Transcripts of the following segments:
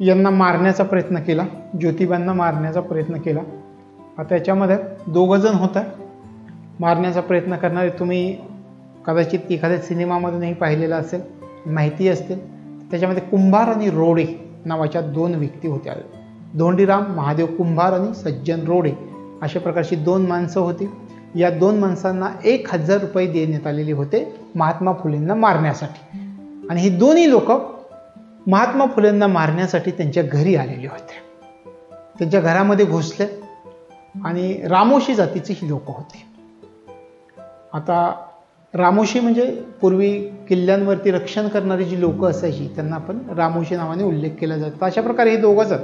यांना मारण्याचा प्रयत्न केला, ज्योतिबांना मारण्याचा प्रयत्न केला. आता याच्यामध्ये दोघं जण होता मारण्याचा प्रयत्न करणारे. तुम्ही कदाचित एखाद्या सिनेमामधूनही पाहिलेला असेल, माहिती असतील. त्याच्यामध्ये कुंभार आणि रोडे नावाच्या दोन व्यक्ती होत्या. धोंडीराम महादेव कुंभार आणि सज्जन रोडे अशा प्रकारची दोन माणसं होती. या दोन माणसांना 1000 रुपये देण्यात आलेले होते महात्मा फुलेंना मारण्यासाठी. आणि ही दोन्ही लोक महात्मा फुलेंना मारण्यासाठी त्यांच्या घरी आलेले होते. त्यांच्या घरामध्ये घुसले आणि रामोशी जातीचे ही लोक होते. आता रामोशी म्हणजे पूर्वी किल्ल्यांवरती रक्षण करणारी जी लोक असायची त्यांना आपण रामोशी नावाने उल्लेख केला जातो. अशा प्रकारे हे दोघं जण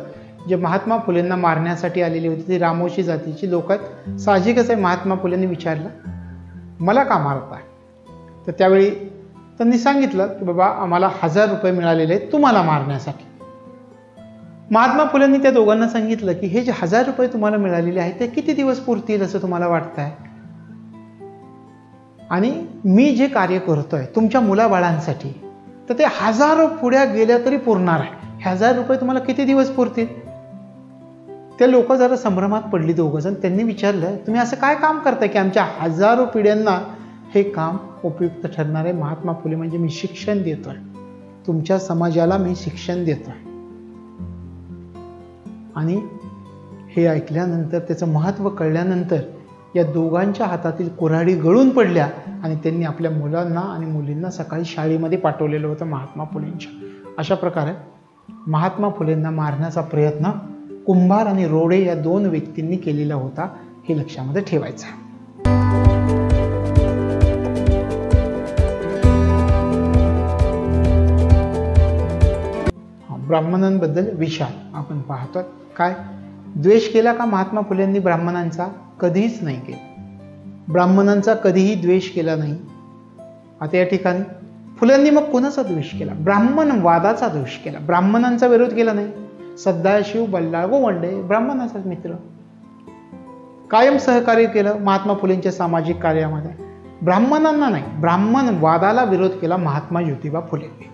जे महात्मा फुलेंना मारण्यासाठी आलेली होती ती रामोशी जातीची लोक आहेत. साहजिकच आहे, महात्मा फुलेंनी विचारलं मला का मारताय? तर त्यावेळी त्यांनी सांगितलं की बाबा आम्हाला 1000 रुपये मिळालेले आहेत तुम्हाला मारण्यासाठी. महात्मा फुलेंनी त्या दोघांना सांगितलं की हे जे 1000 रुपये तुम्हाला मिळालेले आहेत ते किती दिवस पुरतील असं तुम्हाला वाटतंय? आणि मी जे कार्य करतोय तुमच्या मुलाबाळांसाठी तर ते 1000 पुढ्या गेल्या तरी पुरणार आहे. 1000 रुपये तुम्हाला किती दिवस पुरतील? ते लोक जरा संभ्रमात पडली दोघं जण. त्यांनी विचारलं तुम्ही असं काय काम करताय की आमच्या 1000 पिढ्यांना हे काम उपयुक्त ठरणार आहे? महात्मा फुले म्हणजे मी शिक्षण देतोय, तुमच्या समाजाला मी शिक्षण देतोय. आणि हे ऐकल्यानंतर त्याचं महत्त्व कळल्यानंतर या दोघांच्या हातातील कुऱ्हाडी गळून पडल्या आणि त्यांनी आपल्या मुलांना आणि मुलींना सकाळी शाळेमध्ये पाठवलेलं होतं महात्मा फुलेंच्या. अशा प्रकारे महात्मा फुलेंना मारण्याचा प्रयत्न कुंभार आणि रोडे या दोन व्यक्तींनी केलेला होता, हे लक्षामध्ये ठेवायचं. ब्राह्मणांबद्दल विचार आपण पाहतो. काय द्वेष केला का महात्मा फुलेंनी ब्राह्मणांचा? कधीच नाही केला. ब्राह्मणांचा कधीही द्वेष केला नाही. आता या ठिकाणी फुलेंनी मग कोणाचा द्वेष केला? ब्राह्मणवादाचा द्वेष केला. ब्राह्मणांचा विरोध केला नाही. सदाशिव बल्लाळ गोवंडे ब्राह्मणाचाच मित्र, कायम सहकार्य केलं महात्मा फुलेंच्या सामाजिक कार्यामध्ये. ब्राह्मणांना नाही, ब्राह्मणवादाला विरोध केला महात्मा ज्योतिबा फुलेंनी.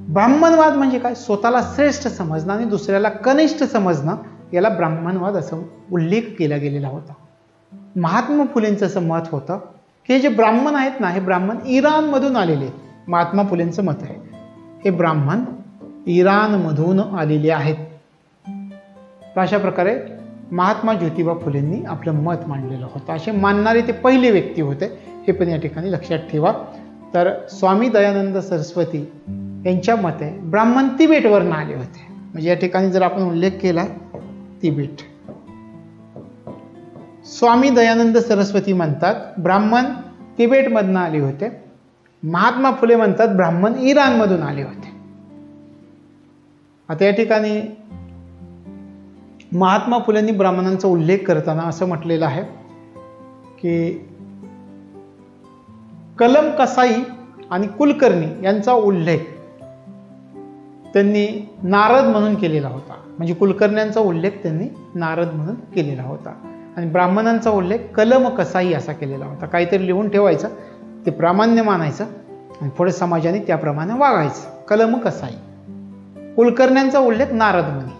ब्राह्मणवाद म्हणजे काय? स्वतःला श्रेष्ठ समजणं आणि दुसऱ्याला कनिष्ठ समजणं, याला ब्राह्मणवाद असं उल्लेख केला गेलेला होता. महात्मा फुलेंचं असं मत होतं की हे जे ब्राह्मण आहेत ना, हे ब्राह्मण इराणमधून आलेले आहेत. महात्मा फुलेंचं मत आहे हे ब्राह्मण इराणमधून आलेले आहेत. तर अशा प्रकारे महात्मा ज्योतिबा फुलेंनी आपलं मत मांडलेलं होतं. असे मानणारे ते पहिले व्यक्ती होते, हे पण या ठिकाणी लक्षात ठेवा. तर स्वामी दयानंद सरस्वती यांच्या मते ब्राह्मण तिबेटवरून आले होते. म्हणजे या ठिकाणी जर आपण उल्लेख केला तिबेट, स्वामी दयानंद सरस्वती म्हणतात ब्राह्मण तिबेटमधून आले होते. महात्मा फुले म्हणतात ब्राह्मण इराणमधून आले होते. आता या ठिकाणी महात्मा फुलेंनी ब्राह्मणांचा उल्लेख करताना असं म्हटलेलं आहे की कलम कसाई आणि कुलकर्णी यांचा उल्लेख त्यांनी नारद म्हणून केलेला होता. म्हणजे कुलकर्ण्यांचा उल्लेख त्यांनी नारद म्हणून केलेला होता आणि ब्राह्मणांचा उल्लेख कलम कसाई असा केलेला होता. काहीतरी लिहून ठेवायचं, ते प्रामाण्य मानायचं आणि पुढे समाजाने त्याप्रमाणे वागायचं. कलम कसाई. कुलकर्ण्यांचा उल्लेख नारद म्हणे,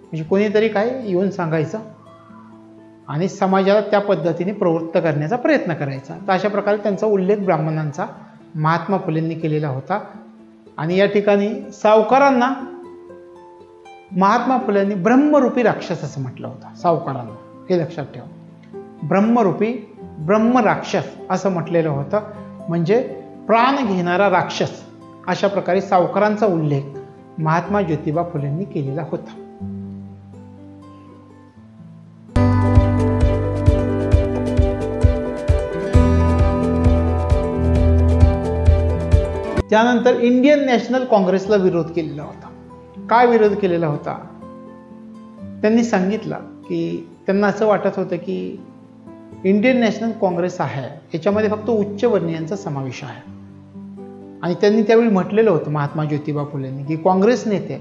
म्हणजे कोणीतरी काय येऊन सांगायचं आणि समाजाला त्या पद्धतीने प्रवृत्त करण्याचा प्रयत्न करायचा. तर अशा प्रकारे त्यांचा उल्लेख ब्राह्मणांचा महात्मा फुलेंनी केलेला होता. आणि या ठिकाणी सावकारांना महात्मा फुलेंनी ब्रह्मरूपी राक्षस असं म्हटलं होतं. सावकारांना हे लक्षात ठेवा, ब्रह्मरूपी ब्रह्म राक्षस असं म्हटलेलं होतं, म्हणजे प्राण घेणारा राक्षस. अशा प्रकारे सावकारांचा उल्लेख महात्मा ज्योतिबा फुलेंनी केलेला होता. त्यानंतर इंडियन नॅशनल काँग्रेसला विरोध केलेला होता. काय विरोध केलेला होता? त्यांनी सांगितलं की त्यांना असं वाटत होतं की इंडियन नॅशनल काँग्रेस आहे याच्यामध्ये फक्त उच्चवर्णीयांचा समावेश आहे. आणि त्यांनी त्यावेळी म्हटलेलं होतं महात्मा ज्योतिबा फुलेंनी की काँग्रेस नेते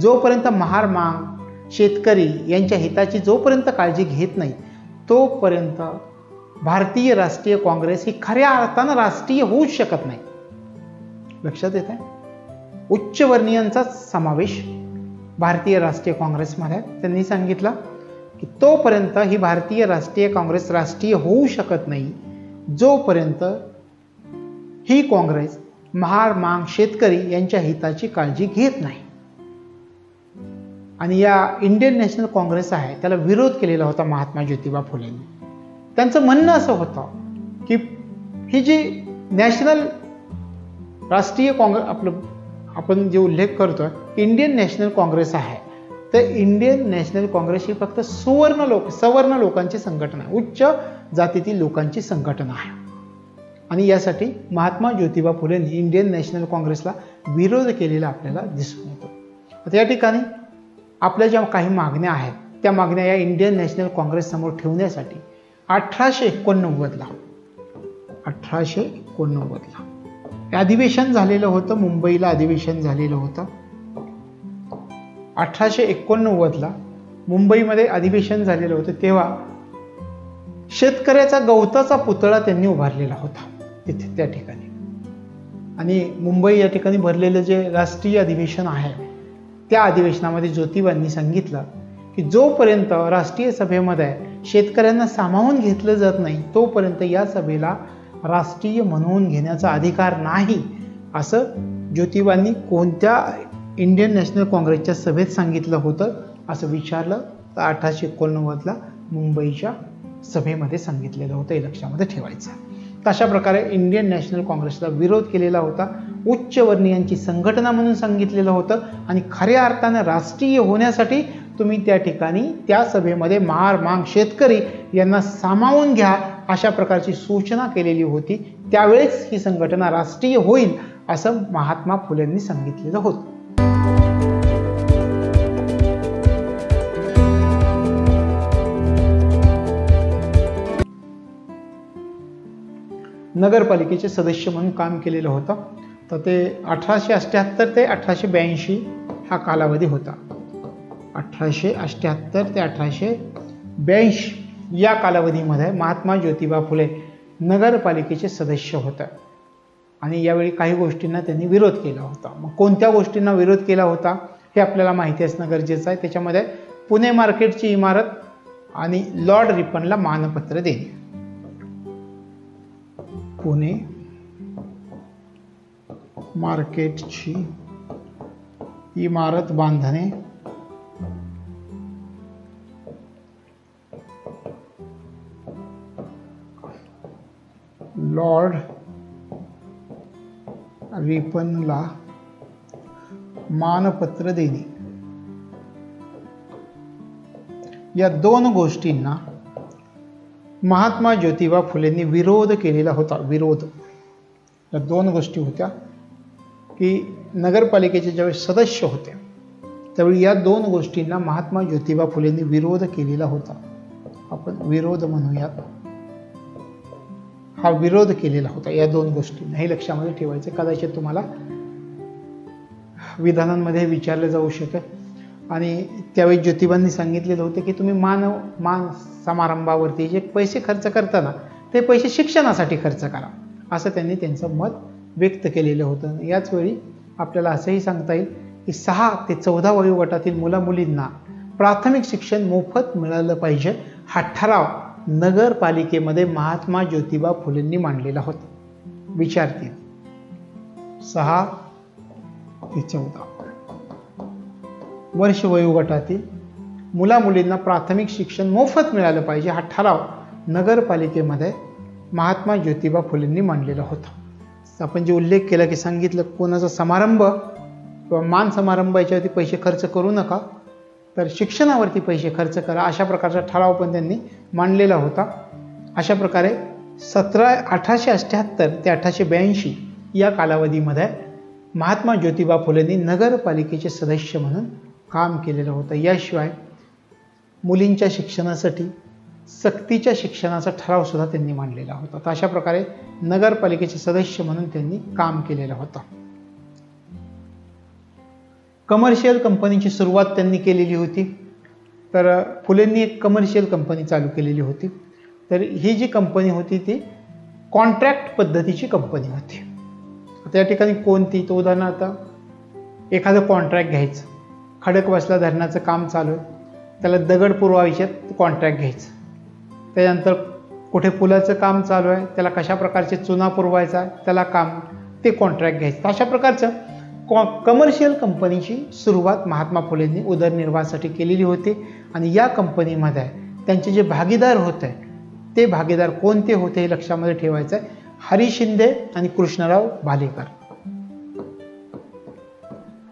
जोपर्यंत महार माग शेतकरी यांच्या हिताची जोपर्यंत काळजी घेत नाही तोपर्यंत भारतीय राष्ट्रीय काँग्रेस ही खऱ्या अर्थानं राष्ट्रीय होऊच शकत नाही. लक्षात येत आहे? उच्चवर्णीयांचा समावेश भारतीय राष्ट्रीय काँग्रेसमध्ये. त्यांनी सांगितलं की तोपर्यंत ही भारतीय राष्ट्रीय काँग्रेस राष्ट्रीय होऊ शकत नाही जोपर्यंत ही काँग्रेस महार मांग शेतकरी यांच्या हिताची काळजी घेत नाही. आणि या इंडियन नॅशनल काँग्रेस आहे त्याला विरोध केलेला होता महात्मा ज्योतिबा फुलेंनी. त्यांचं म्हणणं असं होतं की ही जी नॅशनल राष्ट्रीय काँग्रेस आपण जे उल्लेख करतोय इंडियन नॅशनल काँग्रेस आहे, तर इंडियन नॅशनल काँग्रेस ही फक्त सवर्ण लोकांची संघटना आहे, उच्च जातीतील लोकांची संघटना आहे. आणि यासाठी महात्मा ज्योतिबा फुलेंनी इंडियन नॅशनल काँग्रेसला विरोध केलेला आपल्याला दिसून येतो. आता या ठिकाणी आपल्या ज्या काही मागण्या आहेत त्या मागण्या या इंडियन नॅशनल काँग्रेस समोर ठेवण्यासाठी 1889 अधिवेशन झालेलं होतं. मुंबईला अधिवेशन झालेलं होतं. 1889 मुंबईमध्ये अधिवेशन झालेलं होतं. तेव्हा शेतकऱ्याचा गवताचा पुतळा त्यांनी उभारलेला होता तिथे त्या ठिकाणी. आणि मुंबई या ठिकाणी भरलेलं जे राष्ट्रीय अधिवेशन आहे त्या अधिवेशनामध्ये ज्योतिबांनी सांगितलं की जोपर्यंत राष्ट्रीय सभेमध्ये शेतकऱ्यांना सामावून घेतलं जात नाही तोपर्यंत या सभेला राष्ट्रीय म्हणून घेण्याचा अधिकार नाही, असं ज्योतिबांनी कोणत्या इंडियन नॅशनल काँग्रेसच्या सभेत सांगितलं होतं असं विचारलं तर 1889 मुंबईच्या सभेमध्ये सांगितलेलं होतं. हे लक्षामध्ये ठेवायचं. तर अशा प्रकारे इंडियन नॅशनल काँग्रेसला विरोध केलेला होता. उच्चवर्णीयांची संघटना म्हणून सांगितलेलं होतं आणि खऱ्या अर्थानं राष्ट्रीय होण्यासाठी तुम्ही त्या ठिकाणी त्या सभेमध्ये महार मांग शेतकरी यांना सामावून घ्या अशा प्रकारची सूचना केलेली होती. त्यावेळेस ही संघटना राष्ट्रीय होईल असं महात्मा फुलेंनी सांगितलेलं होतं. नगरपालिकेचे सदस्य म्हणून काम केलेलं होतं. तर ते 1878 ते 1882 हा कालावधी होता. 1878 ते 1882 या कालावधीमध्ये महात्मा ज्योतिबा फुले नगरपालिकेचे सदस्य होते. आणि यावेळी काही गोष्टींना त्यांनी विरोध केला होता. मग कोणत्या गोष्टींना विरोध केला होता हे आपल्याला माहिती असणं गरजेचं आहे. त्याच्यामध्ये पुणे मार्केटची इमारत आणि लॉर्ड रिपनला मानपत्र देणे. पुणे मार्केटची इमारत बांधणे, लॉर्ड रिपनला मानपत्र देणे, या दोन गोष्टींना महात्मा ज्योतिबा फुलेंनी विरोध केलेला होता. विरोध या दोन गोष्टी होत्या की नगरपालिकेचे ज्यावेळी सदस्य होते त्यावेळी या दोन गोष्टींना महात्मा ज्योतिबा फुलेंनी विरोध केलेला होता. आपण विरोध म्हणूयात. हा विरोध केलेला होता या दोन गोष्टींना. हे लक्षामध्ये ठेवायचे. कदाचित तुम्हाला विधानांमध्ये विचारले जाऊ शकेल. आणि त्यावेळी ज्योतिबांनी सांगितलेलं होतं की तुम्ही मान समारंभावरती जे पैसे खर्च करताना ते पैसे शिक्षणासाठी खर्च करा, असं त्यांनी त्यांचं मत व्यक्त केलेलं होतं. याच वेळी आपल्याला असंही सांगता येईल की 6 ते 14 वयोगटातील मुलामुलींना प्राथमिक शिक्षण मोफत मिळालं पाहिजे हा ठराव नगरपालिकेमध्ये महात्मा ज्योतिबा फुलेंनी मांडलेला होता. विचारतील 6 ते 14 वर्ष वयोगटातील मुलामुलींना प्राथमिक शिक्षण मोफत मिळालं पाहिजे हा ठराव नगरपालिकेमध्ये महात्मा ज्योतिबा फुलेंनी मांडलेला होता. आपण जे उल्लेख केला की सांगितलं कोणाचा समारंभ किंवा मान समारंभ याच्यावरती पैसे खर्च करू नका, तर शिक्षणावरती पैसे खर्च करा, अशा प्रकारचा ठराव पण त्यांनी मांडलेला होता. अशा प्रकारे 1878 ते 1882 या कालावधीमध्ये महात्मा ज्योतिबा फुलेंनी नगरपालिकेचे सदस्य म्हणून काम केलेलं होतं. याशिवाय मुलींच्या शिक्षणासाठी सक्तीच्या शिक्षणाचा ठराव सुद्धा त्यांनी मांडलेला होता. तर अशा प्रकारे नगरपालिकेचे सदस्य म्हणून त्यांनी काम केलेलं होतं. कमर्शियल कंपनीची सुरुवात त्यांनी केलेली होती. तर फुलेंनी एक कमर्शियल कंपनी चालू केलेली होती. तर ही जी कंपनी होती ती कॉन्ट्रॅक्ट पद्धतीची कंपनी होती. आता या ठिकाणी कोणती, तो उदाहरणार्थ एखादं कॉन्ट्रॅक्ट घ्यायचं, खडकवासला धरणाचं काम चालू आहे, त्याला दगड पुरवायच्यात कॉन्ट्रॅक्ट घ्यायचं. त्याच्यानंतर कुठे पुलाचं काम चालू आहे, त्याला कशा प्रकारचे चुना पुरवायचा आहे त्याला काम, ते कॉन्ट्रॅक्ट घ्यायचं. अशा प्रकारचं कमर्शियल कंपनीची सुरुवात महात्मा फुलेंनी उदरनिर्वाहासाठी केलेली होती. आणि या कंपनीमध्ये त्यांचे जे भागीदार होते ते भागीदार कोणते होते हे लक्षामध्ये ठेवायचं आहे. हरी शिंदे आणि कृष्णराव भालेकर.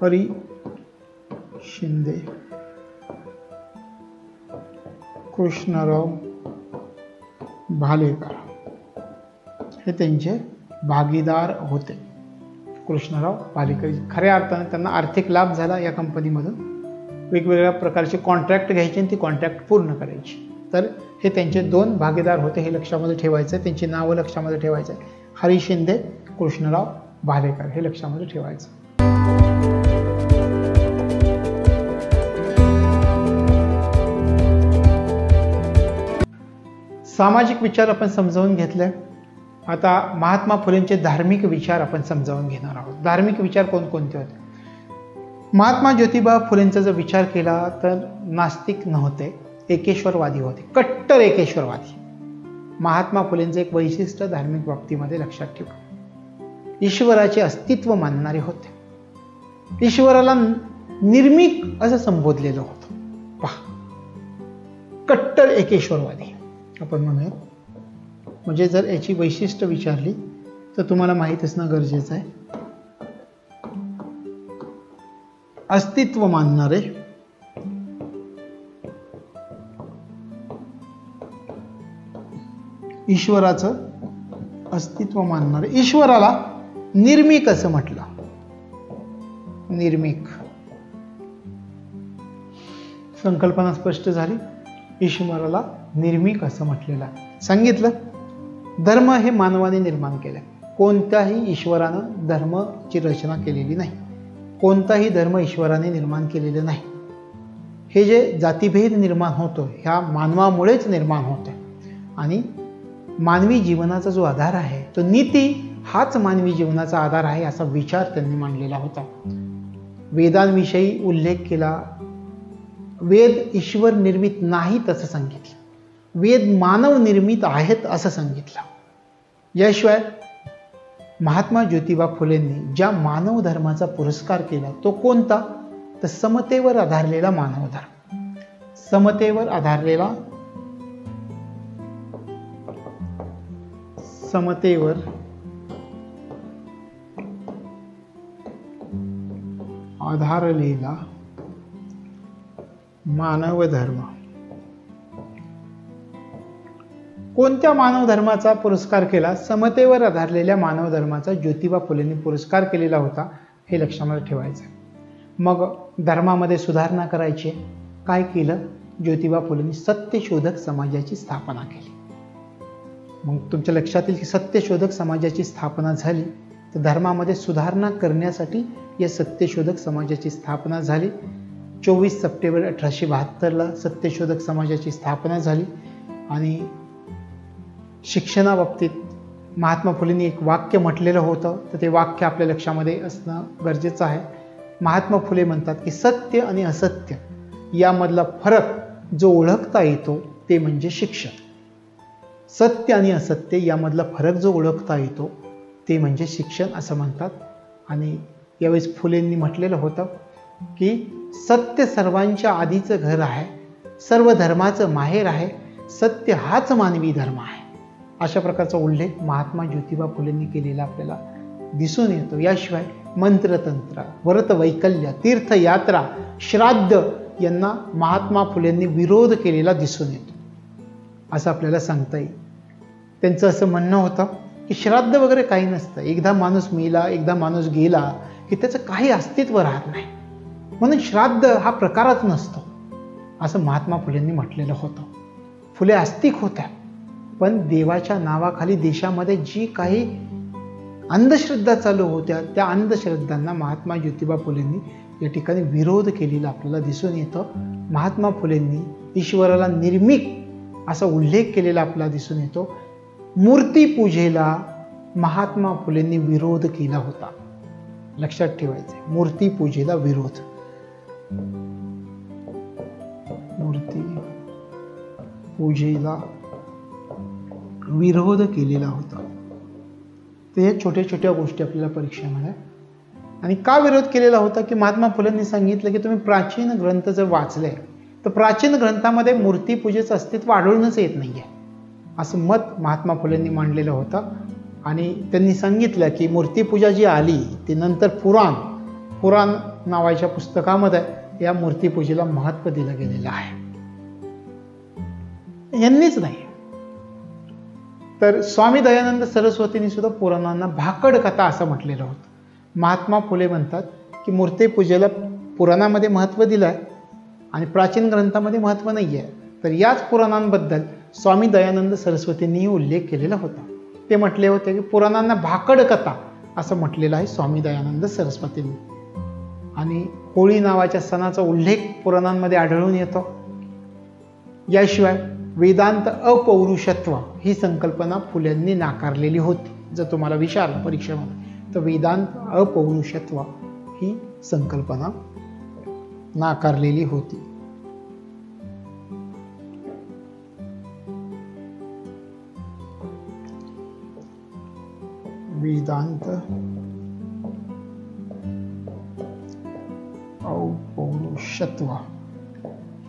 हरी शिंदे, कृष्णराव भालेकर हे त्यांचे भागीदार होते. कृष्णराव भालेकर खऱ्या अर्थाने त्यांना आर्थिक लाभ झाला या कंपनीमधून. वेगवेगळ्या प्रकारचे कॉन्ट्रॅक्ट घ्यायचे आणि ती कॉन्ट्रॅक्ट पूर्ण करायची. तर हे त्यांचे 2 भागीदार होते हे लक्षामध्ये ठेवायचं आहे. त्यांची नावं लक्षामध्ये ठेवायचं आहे. हरी शिंदे, कृष्णराव भालेकर हे लक्षामध्ये ठेवायचं. सामाजिक विचार आपण समजावून घेतले. आता महात्मा फुलेंचे धार्मिक विचार आपण समजावून घेणार आहोत. धार्मिक विचार कोणकोणते होते? महात्मा ज्योतिबा फुलेंचा जर विचार केला तर नास्तिक नव्हते, एकेश्वरवादी होते, कट्टर एकेश्वरवादी. महात्मा फुलेंचं एक वैशिष्ट्य धार्मिक बाबतीमध्ये लक्षात ठेवा, ईश्वराचे अस्तित्व मानणारे होते. ईश्वराला निर्मिक असं संबोधलेलं होतं. पहा, कट्टर एकेश्वरवादी आपण म्हणूया. म्हणजे जर याची वैशिष्ट्य विचारली तर तुम्हाला माहित असणं गरजेचं आहे. अस्तित्व मानणारे, ईश्वराचं अस्तित्व मानणारे, ईश्वराला निर्मिक असं म्हटलं. निर्मिक संकल्पना स्पष्ट झाली. ईश्वराला निर्मिक असं म्हटलेलं आहे. सांगितलं धर्म हे मानवाने निर्माण केले. कोणत्याही ईश्वरानं धर्माची रचना केलेली नाही. कोणताही धर्म ईश्वराने निर्माण केलेलं नाही. हे जे जातीभेद निर्माण होतो ह्या मानवामुळेच निर्माण होतो. आणि मानवी जीवनाचा जो आधार आहे तो नीती हाच मानवी जीवनाचा आधार आहे असा विचार त्यांनी मांडलेला होता. वेदांविषयी उल्लेख केला. वेद ईश्वर निर्मित नाहीत असं सांगितलं. वेद मानव निर्मित आहेत असं सांगितलं. याशिवाय महात्मा ज्योतिबा फुलेंनी ज्या मानव धर्माचा पुरस्कार केला तो कोणता? तर समतेवर आधारलेला मानव धर्म. समतेवर आधारलेला, समतेवर आधारलेला मानव धर्म. कोणत्या मानव धर्माचा पुरस्कार केला? समतेवर आधारलेल्या मानव धर्माचा ज्योतिबा फुलेंनी पुरस्कार केलेला होता हे लक्षामध्ये ठेवायचं. मग धर्मामध्ये सुधारणा करायची. काय केलं? ज्योतिबा फुलेंनी सत्यशोधक समाजाची स्थापना केली. मग तुमच्या लक्षात येईल की सत्यशोधक समाजाची स्थापना झाली तर धर्मामध्ये सुधारणा करण्यासाठी या सत्यशोधक समाजाची स्थापना झाली. 24 सप्टेंबर 1872ला सत्यशोधक समाजाची स्थापना झाली. आणि शिक्षणाबाबतीत महात्मा फुलेंनी एक वाक्य म्हटलेलं होतं तर ते वाक्य आपल्या लक्षामध्ये असणं गरजेचं आहे. महात्मा फुले म्हणतात की सत्य आणि असत्य यामधला फरक जो ओळखता येतो ते म्हणजे शिक्षण. सत्य आणि असत्य यामधला फरक जो ओळखता येतो ते म्हणजे शिक्षण असं म्हणतात. आणि यावेळेस फुलेंनी म्हटलेलं होतं की सत्य सर्वांच्या आधीचं घर आहे, सर्व धर्माचं माहेर आहे, सत्य हाच मानवी धर्म आहे. अशा प्रकारचा उल्लेख महात्मा ज्योतिबा फुलेंनी केलेला आपल्याला दिसून येतो. याशिवाय मंत्रतंत्र, व्रतवैकल्य, तीर्थयात्रा, श्राद्ध यांना महात्मा फुलेंनी विरोध केलेला दिसून येतो असं आपल्याला सांगता येईल. त्यांचं असं म्हणणं होतं की श्राद्ध वगैरे काही नसतं. एकदा माणूस मेला, एकदा माणूस गेला की त्याचं काही अस्तित्व राहत नाही, म्हणून श्राद्ध हा प्रकारच नसतो असं महात्मा फुलेंनी म्हटलेलं होतं. फुले आस्तिक होत्या, पण देवाच्या नावाखाली देशामध्ये जी काही अंधश्रद्धा चालू होत्या त्या अंधश्रद्धांना महात्मा ज्योतिबा फुलेंनी या ठिकाणी विरोध केलेला आपल्याला दिसून येतं. महात्मा फुलेंनी ईश्वराला निर्मिक असा उल्लेख केलेला आपल्याला दिसून येतो. मूर्ती पूजेला महात्मा फुलेंनी विरोध केला होता. लक्षात ठेवायचे, मूर्तीपूजेला विरोध, मूर्ती पूजेला विरोध केलेला होता. तर या छोट्या छोट्या गोष्टी आपल्याला परीक्षेमध्ये. आणि का विरोध केलेला होता की महात्मा फुलेंनी सांगितलं की तुम्ही प्राचीन ग्रंथ जर वाचले तर प्राचीन ग्रंथामध्ये मूर्तीपूजेचं अस्तित्व आढळूनच येत नाहीये, असं मत महात्मा फुलेंनी मांडलेलं होतं. आणि त्यांनी सांगितलं की मूर्तीपूजा जी आली ती नंतर पुराण नावाच्या पुस्तकामध्ये या मूर्तीपूजेला महत्त्व दिलं गेलेलं आहे. यांनीच नाही तर स्वामी दयानंद सरस्वतींनी सुद्धा पुराणांना भाकड कथा असं म्हटलेलं होतं. महात्मा फुले म्हणतात की मूर्तीपूजेला पुराणामध्ये महत्त्व दिलं आहे आणि प्राचीन ग्रंथामध्ये महत्त्व नाही आहे. तर याच पुराणांबद्दल स्वामी दयानंद सरस्वतींनीही उल्लेख केलेला होता. ते म्हटले होते की पुराणांना भाकड कथा असं म्हटलेलं आहे स्वामी दयानंद सरस्वतींनी. आणि होळी नावाच्या सणाचा उल्लेख पुराणांमध्ये आढळून येतो. याशिवाय वेदांत अपौरुषत्व ही संकल्पना फुल्यांनी नाकारलेली होती. जर तुम्हाला विचारलं परीक्षेमध्ये तर वेदांत अपौरुषत्व ही संकल्पना नाकारलेली होती. वेदांत अपौरुषत्व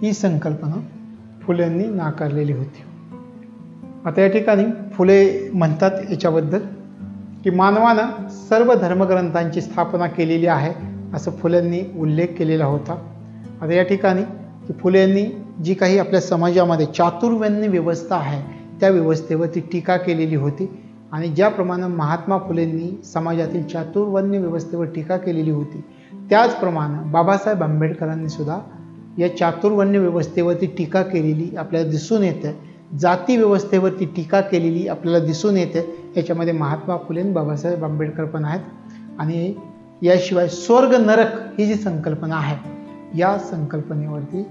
ही संकल्पना फुलेंनी नाकारलेली होती. आता या ठिकाणी फुले म्हणतात याच्याबद्दल की मानवानं सर्व धर्मग्रंथांची स्थापना केलेली आहे असं फुलेंनी उल्लेख केलेला होता. आता या ठिकाणी की फुलेंनी जी काही आपल्या समाजामध्ये चातुर्वर्ण्य व्यवस्था आहे त्या व्यवस्थेवरती टीका केलेली होती. आणि ज्याप्रमाणे महात्मा फुलेंनी समाजातील चातुर्वर्ण्य व्यवस्थेवर टीका केलेली होती त्याचप्रमाणे बाबासाहेब आंबेडकरांनी सुद्धा या चातुर्वर्ण्य व्यवस्थेवरती टीका केलेली आपल्याला दिसून येते. जाती व्यवस्थेवरती टीका केलेली आपल्याला दिसून येते. याच्यामध्ये महात्मा फुले आणि बाबासाहेब आंबेडकर पण आहेत. आणि याशिवाय स्वर्ग नरक ही जी संकल्पना आहे या संकल्पनेवरती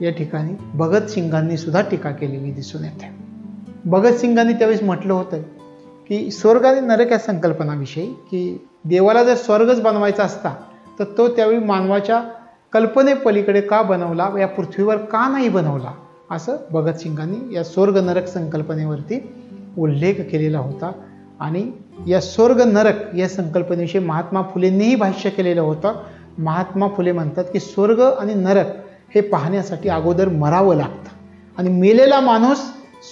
या ठिकाणी भगतसिंगांनी सुद्धा टीका केलेली दिसून येते. भगतसिंगांनी त्यावेळेस म्हटलं होतं की स्वर्ग आणि नरक या संकल्पनाविषयी की देवाला जर स्वर्गच बनवायचा असता तर तो त्यावेळी मानवाच्या कल्पनेपलीकडे का बनवला, या पृथ्वीवर का नाही बनवला, असं भगतसिंगांनी या स्वर्ग नरक संकल्पनेवरती उल्लेख केलेला होता. आणि या स्वर्ग नरक या संकल्पनेविषयी महात्मा फुलेंनीही भाष्य केलेलं होतं. महात्मा फुले म्हणतात की स्वर्ग आणि नरक हे पाहण्यासाठी अगोदर मरावं लागतं आणि मेलेला माणूस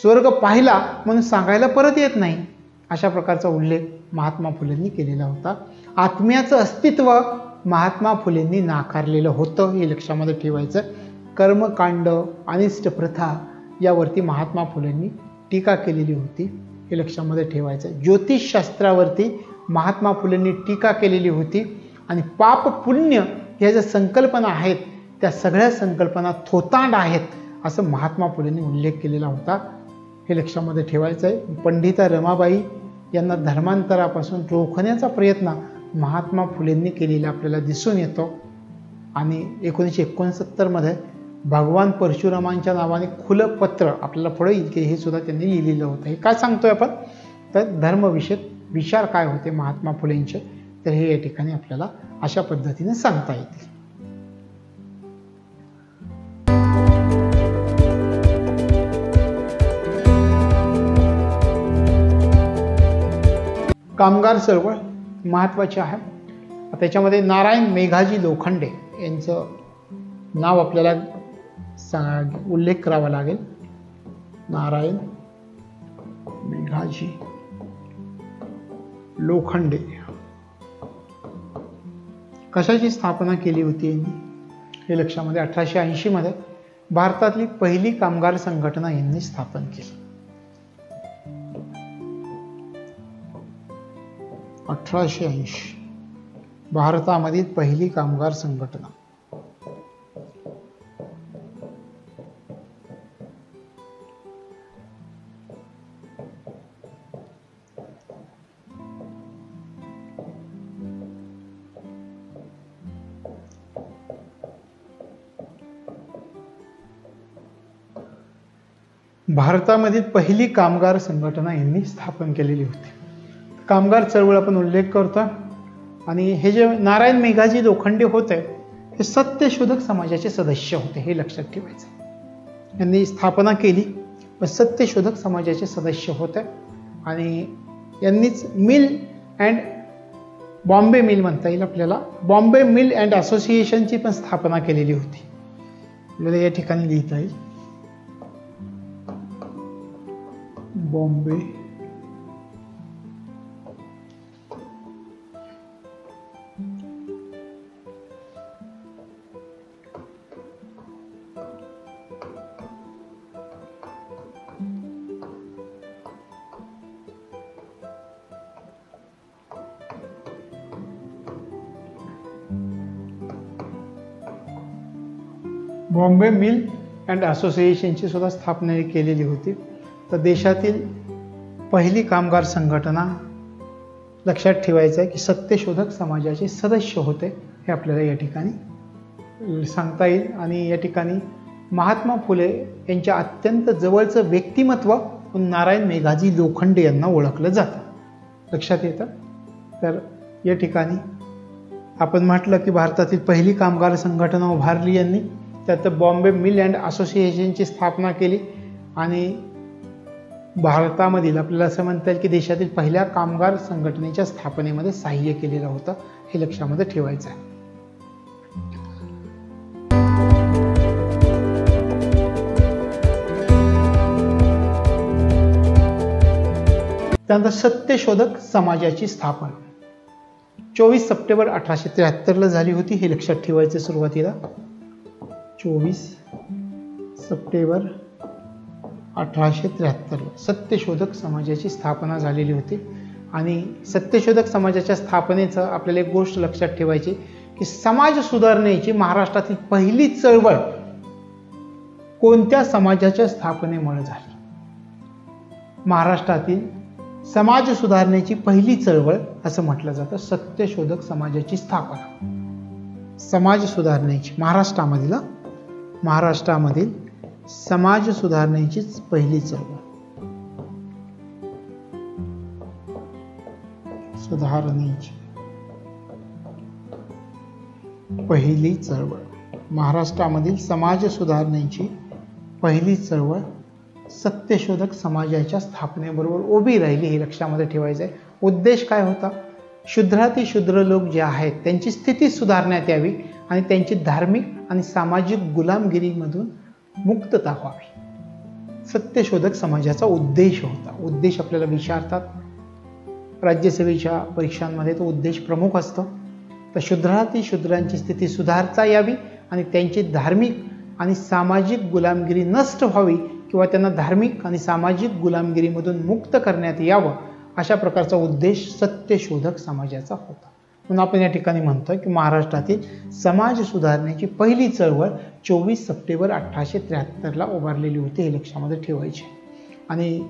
स्वर्ग पाहिला म्हणून सांगायला परत येत नाही, अशा प्रकारचा उल्लेख महात्मा फुलेंनी केलेला होता. आत्म्याचं अस्तित्व महात्मा फुलेंनी नाकारलेलं होतं, हे लक्षामध्ये ठेवायचं. कर्मकांड, अनिष्ट प्रथा यावरती महात्मा फुलेंनी टीका केलेली होती, हे लक्षामध्ये ठेवायचं. ज्योतिषशास्त्रावरती महात्मा फुलेंनी टीका केलेली होती. आणि पाप पुण्य ह्या ज्या संकल्पना आहेत त्या सगळ्या संकल्पना थोतांड आहेत असं महात्मा फुलेंनी उल्लेख केलेला होता, हे लक्षामध्ये ठेवायचं आहे. पंडिता रमाबाई यांना धर्मांतरापासून रोखण्याचा प्रयत्न महात्मा फुलेंनी केलेला आपल्याला दिसून येतो. आणि 1969 मध्ये भगवान परशुरामांच्या नावाने खुलं पत्र आपल्याला पुढे येईल की हे सुद्धा त्यांनी लिहिलेलं होतं. हे काय सांगतोय आपण तर धर्मविषयक विचार काय होते महात्मा फुलेंचे, तर हे या ठिकाणी आपल्याला अशा पद्धतीने सांगता येतील. कामगार चळवळ महत्त्वाची आहे. त्याच्यामध्ये नारायण मेघाजी लोखंडे यांचं नाव आपल्याला उल्लेख करावा लागेल. नारायण मेघाजी लोखंडे कशाची स्थापना केली होती हे लक्षामध्ये 1880 मध्ये भारतातली पहिली कामगार संघटना यांनी स्थापन केली. 1880 भारतामधील पहिली कामगार संघटना. भारतामधील पहिली कामगार संघटना यांनी स्थापन केलेली होती. कामगार चळवळ आपण उल्लेख करतो आणि हे जे नारायण मेघाजी लोखंडे होते हे सत्यशोधक समाजाचे सदस्य होते, हे लक्षात ठेवायचं. यांनी स्थापना केली पण सत्यशोधक समाजाचे सदस्य होते आणि यांनीच मिल अँड बॉम्बे मिल म्हणता येईल आपल्याला, बॉम्बे मिल अँड असोसिएशनची पण स्थापना केलेली होती. आपल्याला या ठिकाणी लिहिता येईल बॉम्बे बॉम्बे मिल अँड असोसिएशनची सुद्धा स्थापना केलेली होती. तर देशातील पहिली कामगार संघटना लक्षात ठेवायचं आहे की सत्यशोधक समाजाचे सदस्य होते, हे आपल्याला या ठिकाणी सांगता येईल. आणि या ठिकाणी महात्मा फुले यांच्या अत्यंत जवळचं व्यक्तिमत्व नारायण मेघाजी लोखंडे यांना ओळखलं जातं, लक्षात येतं. तर या ठिकाणी आपण म्हटलं की भारतातील पहिली कामगार संघटना उभारली यांनी, त्यात बॉम्बे मिल अँड असोसिएशनची स्थापना केली आणि भारतामधील आपल्याला असं म्हणता येईल की देशातील पहिल्या कामगार संघटनेच्या स्थापनेमध्ये सहाय्य केलेलं होतं, हे लक्षामध्ये ठेवायचं आहे. त्यानंतर सत्यशोधक समाजाची स्थापना 24 सप्टेंबर 1873 झाली होती, हे लक्षात ठेवायचं सुरुवातीला. 24 सप्टेंबर 1873 सत्यशोधक समाजाची स्थापना झालेली होती. आणि सत्यशोधक समाजाच्या स्थापनेचं आपल्याला एक गोष्ट लक्षात ठेवायची की समाज सुधारणेची महाराष्ट्रातील पहिली चळवळ कोणत्या समाजाच्या स्थापनेमुळे झाली? महाराष्ट्रातील समाज सुधारणेची पहिली चळवळ असं म्हटलं जातं सत्यशोधक समाजाची स्थापना. समाज सुधारणेची महाराष्ट्रामधील समाज सुधारणेचीच पहिली चळवळ, सुधारणेची पहिली चळवळ, महाराष्ट्रामधील समाज सुधारणेची पहिली चळवळ सत्यशोधक समाजाच्या स्थापनेबरोबर उभी राहिली, हे लक्षामध्ये ठेवायचं आहे. उद्देश काय होता? शूद्रातिशूद्र लोक जे आहेत त्यांची स्थिती सुधारण्यात यावी आणि त्यांची धार्मिक आणि सामाजिक गुलामगिरीमधून मुक्तता व्हावी. सत्यशोधक समाजाचा उद्देश होता. उद्देश आपल्याला विचारतात राज्यसेवेच्या परीक्षांमध्ये, तो उद्देश प्रमुख असतो. तर शूद्रातिशूद्रांची स्थिती सुधारता यावी आणि त्यांची धार्मिक आणि सामाजिक गुलामगिरी नष्ट व्हावी किंवा त्यांना धार्मिक आणि सामाजिक गुलामगिरीमधून मुक्त करण्यात यावं, अशा प्रकारचा उद्देश सत्यशोधक समाजाचा होता. म्हणून आपण या ठिकाणी म्हणतोय की महाराष्ट्रातील समाज सुधारण्याची पहिली चळवळ 24 सप्टेंबर 1873 उभारलेली होती, हे लक्षामध्ये ठेवायचे. आणि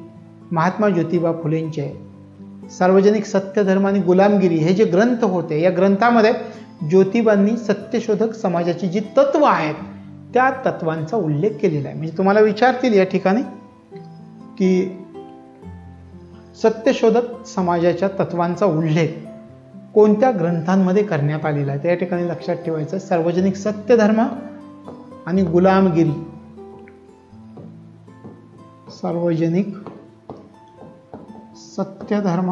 महात्मा ज्योतिबा फुलेंचे सार्वजनिक सत्यधर्म आणि गुलामगिरी हे जे ग्रंथ होते, या ग्रंथामध्ये ज्योतिबांनी सत्यशोधक समाजाची जी तत्व आहेत त्या तत्वांचा उल्लेख केलेला आहे. म्हणजे तुम्हाला विचारतील या ठिकाणी की सत्यशोधक समाजाच्या तत्वांचा उल्लेख कोणत्या ग्रंथांमध्ये करण्यात आलेला आहे. तर या ठिकाणी लक्षात ठेवायचं सार्वजनिक सत्यधर्म आणि गुलामगिरी, सार्वजनिक सत्यधर्म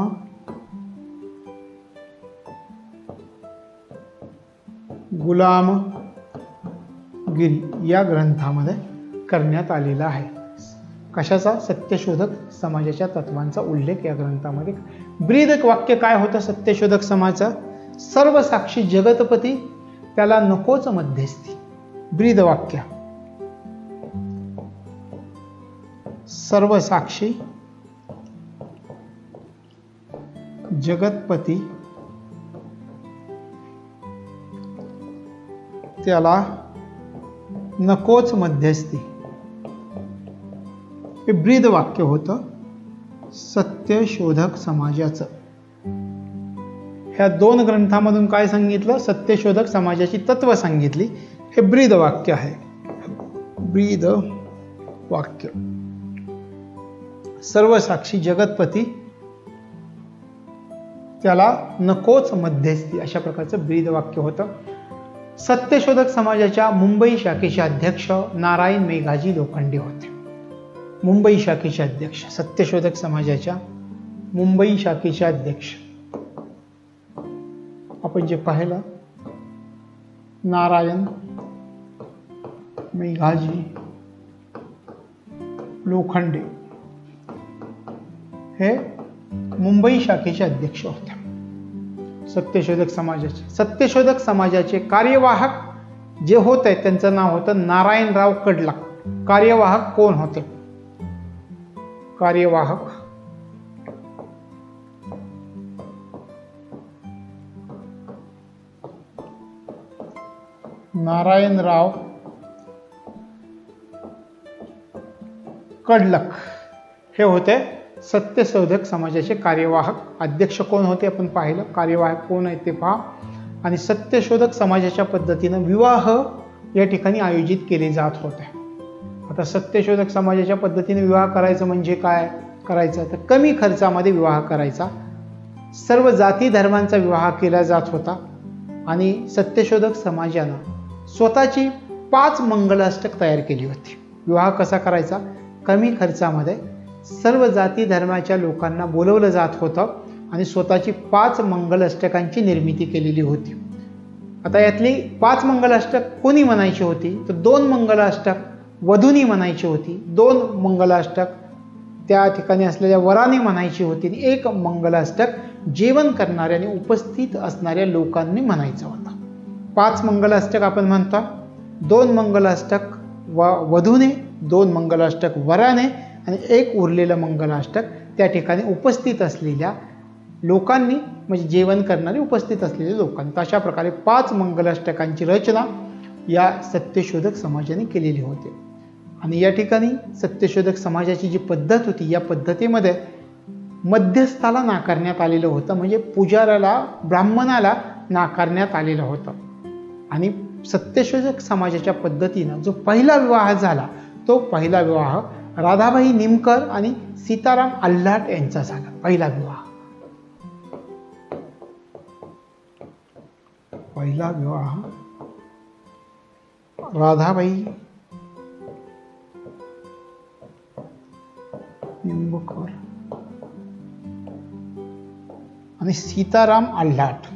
गुलामगिरी या ग्रंथामध्ये करण्यात आलेला आहे. कशाचा? सत्यशोधक समाजाच्या तत्वांचा उल्लेख या ग्रंथामध्ये. ब्रीद वाक्य काय होतं सत्यशोधक समाजाचं? सर्व साक्षी जगतपती त्याला नकोच मध्यस्थी. ब्रीद वाक्य सर्व साक्षी जगतपती त्याला नकोच मध्यस्थी, हे ब्रीद वाक्य होतं सत्यशोधक समाजाचं. ह्या दोन ग्रंथामधून काय सांगितलं? सत्यशोधक समाजाची तत्व सांगितली. हे ब्रीद वाक्य आहे. ब्रीद वाक्य सर्व साक्षी जगतपती त्याला नकोच मध्यस्थी, अशा प्रकारचं ब्रीद वाक्य होतं. सत्यशोधक समाजाच्या मुंबई शाखेचे अध्यक्ष नारायण मेघाजी लोखंडे होते. मुंबई शाखेचे अध्यक्ष, सत्यशोधक समाजाच्या मुंबई शाखेचे अध्यक्ष आपण जे पाहिलं नारायण मेघाजी लोखंडे हे मुंबई शाखेचे अध्यक्ष होते सत्यशोधक समाजाचे. सत्यशोधक समाजाचे कार्यवाहक जे होते त्यांचं नाव होतं नारायणराव कडलक. कार्यवाहक कोण होते? कार्यवाहक नारायणराव कडलक हे होते सत्यशोधक समाजाचे कार्यवाहक. अध्यक्ष कोण होते आपण पाहिलं. कार्यवाहक कोण आहे ते पहा. आणि सत्यशोधक समाजाच्या पद्धतीनं विवाह या ठिकाणी आयोजित केले जात होते. आता सत्यशोधक समाजाच्या पद्धतीने विवाह करायचं म्हणजे काय करायचं, तर कमी खर्चामध्ये विवाह करायचा. सर्व जाती धर्मांचा विवाह केला जात होता. आणि सत्यशोधक समाजानं स्वतःची 5 मंगलाष्टक तयार केली होती. विवाह कसा करायचा? कमी खर्चामध्ये सर्व जाती धर्माच्या लोकांना बोलवलं जात होतं आणि स्वतःची 5 मंगलाष्टकांची निर्मिती केलेली होती. आता यातली 5 मंगलाष्टक कोणी म्हणायची होती, तर 2 मंगलाष्टक वधूनी म्हणायची होती, 2 मंगलाष्टक त्या ठिकाणी असलेल्या वराने म्हणायची होती आणि 1 मंगलाष्टक जेवण करणाऱ्या आणि उपस्थित असणाऱ्या लोकांनी म्हणायचं होतं. 5 मंगलाष्टक आपण म्हणतो, 2 मंगलाष्टक वधूने, 2 मंगलाष्टक वराने आणि 1 उरलेलं मंगलाष्टक त्या ठिकाणी उपस्थित असलेल्या लोकांनी, म्हणजे जेवण करणारे उपस्थित असलेल्या लोकांनी. अशा प्रकारे 5 मंगलाष्टकांची रचना या सत्यशोधक समाजाने केलेली होती. आणि या ठिकाणी सत्यशोधक समाजाची जी पद्धत होती, या पद्धतीमध्ये मध्यस्थाला नाकारण्यात आलेलं होतं, म्हणजे पुजाऱ्याला, ब्राह्मणाला नाकारण्यात आलेलं होतं. आणि सत्यशोधक समाजाच्या पद्धतीनं जो पहिला विवाह झाला, तो पहिला विवाह राधाबाई निमकर आणि सीताराम आल्हाट यांचा झाला. पहिला विवाह राधाबाई निंबकर आणि सीताराम आल्हाट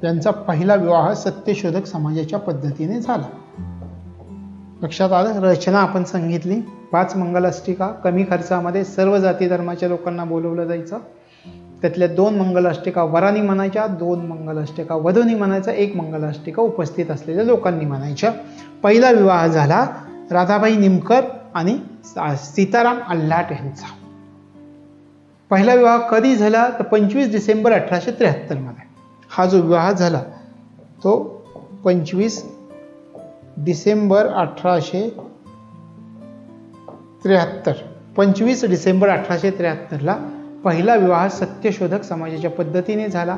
यांचा पहिला विवाह सत्यशोधक समाजाच्या पद्धतीने झाला. लक्षात आलं. रचना आपण सांगितली, 5 मंगलाष्टिका, कमी खर्चामध्ये सर्व जाती धर्माच्या लोकांना बोलवलं जायचं. त्यातल्या 2 मंगलाष्टिका वरांनी म्हणायच्या, 2 मंगलाष्टिका वधूंनी म्हणायच्या, 1 मंगलाष्टिका उपस्थित असलेल्या लोकांनी म्हणायच्या. पहिला विवाह झाला राधाबाई निमकर आणि सीताराम आल्हाट यांचा. पहिला विवाह कधी झाला, तर 25 डिसेंबर 1873 मध्ये हा जो विवाह झाला तो 25 डिसेंबर 1873. 25 डिसेंबर 1873 ला पहिला विवाह सत्यशोधक समाजाच्या पद्धतीने झाला,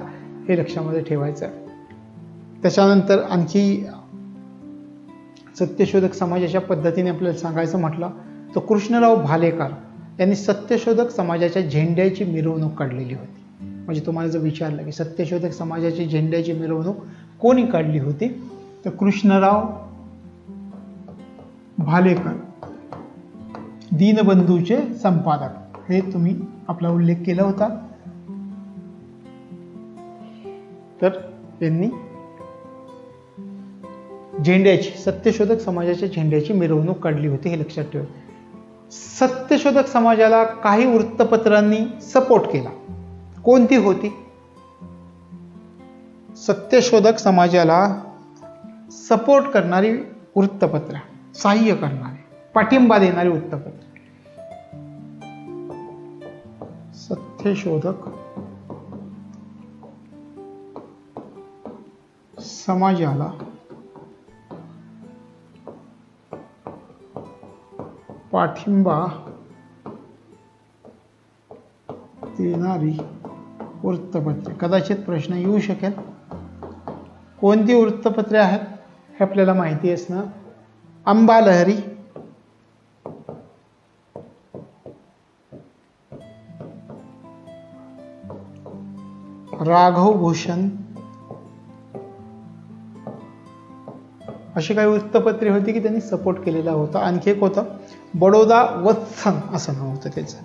हे लक्षामध्ये ठेवायचं आहे. त्याच्यानंतर आणखी सत्यशोधक समाजाच्या पद्धतीने आपल्याला सांगायचं म्हटलं तर कृष्णराव भालेकर यांनी सत्यशोधक समाजाच्या झेंड्याची मिरवणूक काढलेली होती. म्हणजे तुम्हाला जर विचारलं की सत्यशोधक समाजाची झेंड्याची मिरवणूक कोणी काढली होती, तर कृष्णराव भालेकर, दीनबंधूचे संपादक, हे तुम्ही आपला उल्लेख केला होता. तर त्यांनी झेंड्याची, सत्यशोधक समाजाच्या झेंड्याची मिरवणूक काढली होती, हे लक्षात ठेवा. सत्यशोधक समाजाला काही वृत्तपत्रांनी सपोर्ट केला. कोणती होती? सत्यशोधक समाजाला सपोर्ट करणारी वृत्तपत्र, सहाय्य करणारे, पाठिंबा देणारी वृत्तपत्र. सत्यशोधक समाजाला पाठिंबा देणारी वृत्तपत्रे. कदाचित प्रश्न येऊ शकेल, कोणती वृत्तपत्रे आहेत हे आपल्याला माहिती असणं. अंबालहरी, राघव भूषण अशी काही वृत्तपत्रे होती की त्यांनी सपोर्ट केलेला होता. आणखी एक होतं बडोदा वत्सन असं नाव होतं त्याचं.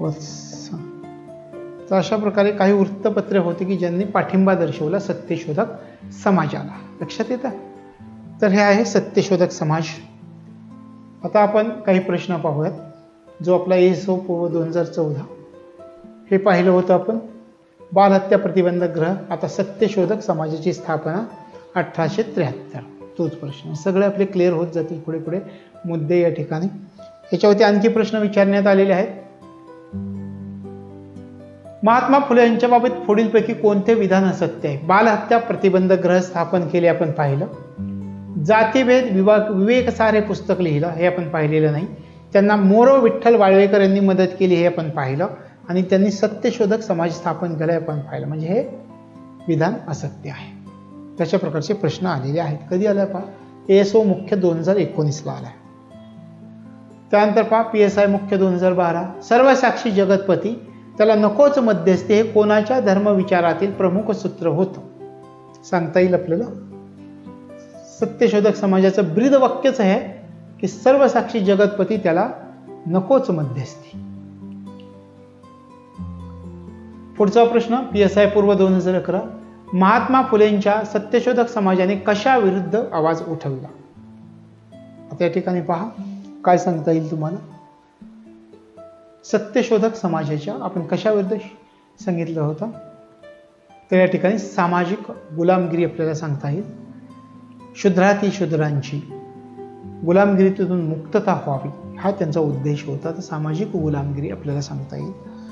वत्सन. तर अशा प्रकारे काही वृत्तपत्रे होती की ज्यांनी पाठिंबा दर्शवला सत्यशोधक समाजाला. लक्षात येतं. तर हे आहे सत्यशोधक समाज. आता आपण काही प्रश्न पाहूयात. जो आपला ESO पूर्व 2014 हे पाहिलं होतं आपण. बालहत्या प्रतिबंधक ग्रह. आता सत्यशोधक समाजाची स्थापना 1873. तोच प्रश्न. सगळे आपले क्लिअर होत जातील पुढे पुढे मुद्दे या ठिकाणी. याच्यावरती आणखी प्रश्न विचारण्यात आलेले आहेत. महात्मा फुले यांच्या बाबत पुढीलपैकी कोणते विधान असत्य आहे? बालहत्या प्रतिबंधक ग्रह स्थापन केले आपण पाहिलं. जातीभेद विवेकसार हे पुस्तक लिहिलं हे आपण पाहिलेलं नाही. त्यांना मोरो विठ्ठल वाळवेकर यांनी मदत केली हे आपण पाहिलं. आणि त्यांनी सत्यशोधक समाज स्थापन केला हे आपण पाहिलं. म्हणजे हे विधान असत्य आहे. तशा प्रकारचे प्रश्न आलेले आहेत. कधी आला पहा? ESO मुख्य 2019 आला. त्यानंतर पहा PSI मुख्य 2012. सर्वसाक्षी जगतपती त्याला नकोच मध्यस्थी हे कोणाच्या धर्मविचारातील प्रमुख सूत्र होतं? सांगता येईल आपल्याला. सत्यशोधक समाजाचं ब्रीद वाक्यच आहे की सर्वसाक्षी जगतपती त्याला नकोच मध्यस्थी. पुढचा प्रश्न PSI पूर्व 2011. महात्मा फुलेंच्या सत्यशोधक समाजाने कशा विरुद्ध आवाज उठवला? आता या ठिकाणी पहा काय सांगता येईल तुम्हाला. सत्यशोधक समाजाच्या आपण कशा विरुद्ध सांगितलं होतं? तर या ठिकाणी सामाजिक गुलामगिरी आपल्याला सांगता येईल. शूद्राती शूद्रांची गुलामगिरीतून मुक्तता व्हावी हा त्यांचा उद्देश होता. तर सामाजिक गुलामगिरी आपल्याला सांगता येईल.